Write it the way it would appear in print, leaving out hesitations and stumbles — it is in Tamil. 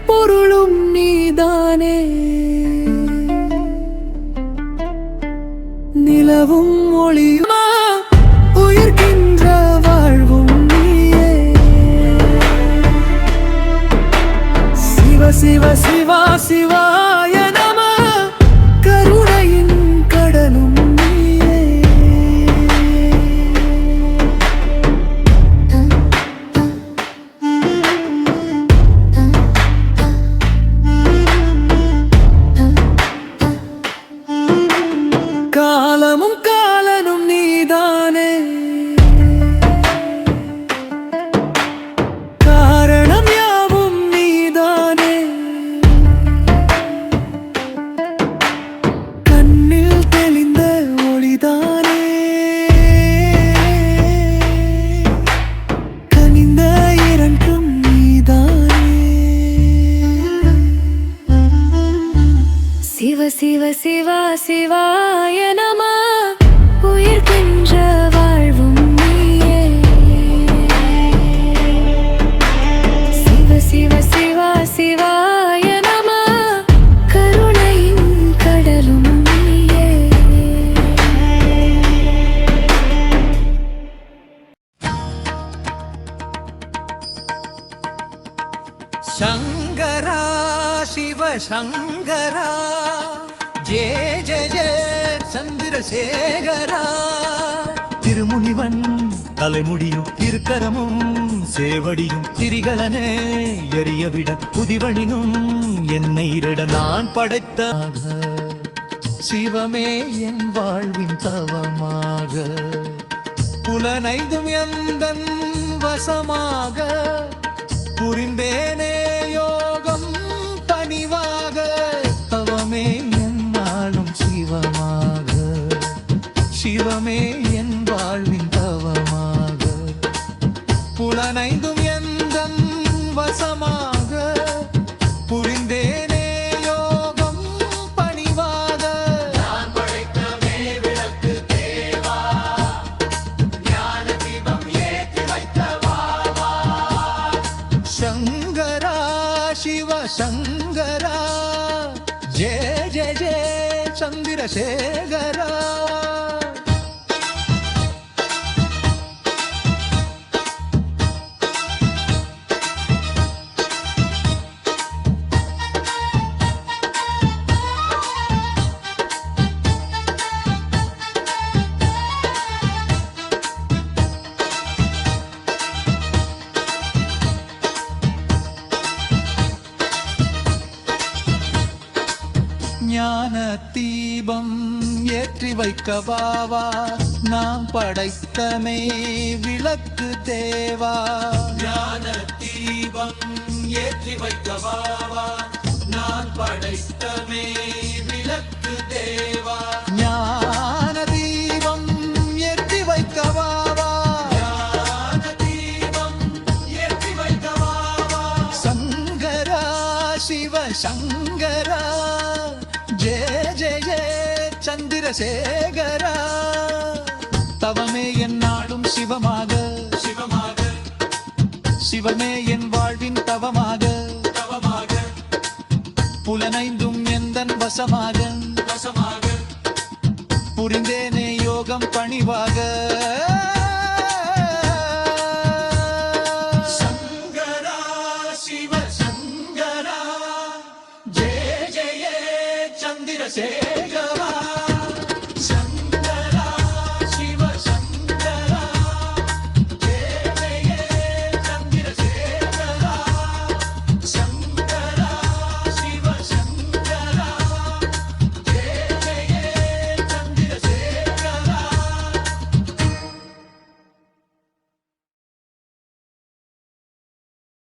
பொருளும் நீதானே. நிலவும் ஒளியுமா உயிர்க்கின்ற வாழ்வும் நீயே. சிவ சிவ சிவா சிவாய நம கருணையின் கடலும் நீயே. காலமும் காலனும் நீதானே. காரணம் யாவும் நீதானே. கண்ணில் தெளிந்த ஒளிதானே. கனிந்த இரண்டும் நீதானே. சிவ சிவ சிவா சிவாய நம உயிர்க்கின்ற வாழ்வும் நீயே. சிவ சிவ சிவா சிவாய நம கருணையின் கடலும் நீயே. சங்கரா சிவ சங்கரா ஜெய ஜெய ஜெய சந்திரசேகரா. திருமுனிவன் தலைமுடியும் திருக்கரமும் சேவடியும் திரிகளனே எரியவிட புதிவனினும் என்னை இருட நான் படைத்த சிவமே என் வாழ்வின் தவமாக. புலனைந்தும் எந்தன் வசமாக புரிந்தேனே யோகம் பணிவாக. தவமே என்னாலும் சிவமாக. சிவமே என் வாழ்வின் தவமாக. புலனைந்தும் எந்தன் வசமாக புரிந்தேனே யோகம் பணிவாக. நான் படைத்தமே விளக்கு தேவா ஞான தீபம் ஏற்றி வைத்தவாவா. சங்கரா சிவ சங்கரா ஜெய ஜெய ஜெய சந்திரசேகரா. ஞான தீபம் ஏற்றி வைக்கவாவா நாம் படைத்தமே விளக்கு தேவா. ஞான தீபம் ஏற்றி வைக்கவாவா நான் படைத்தமே விளக்கு தேவா. ஞான தீபம் ஏற்றி வைக்கவாவா ஞான தீபம் ஏற்றி வைக்கவாவா. சங்கரா சிவ சங்கரா ஜெய ஜெய சந்திரசேகரா. தவமே என் நாடும் சிவமாக. சிவமாக சிவமே என் வாழ்வின் தவமாக. தவமாக புலனைந்தும் எந்தன் வசமாக. வசமாக புரிந்தேனே யோகம் பணிவாக. சங்கரா சிவ சங்கரா ஜெய ஜெய சந்திரசேகரா.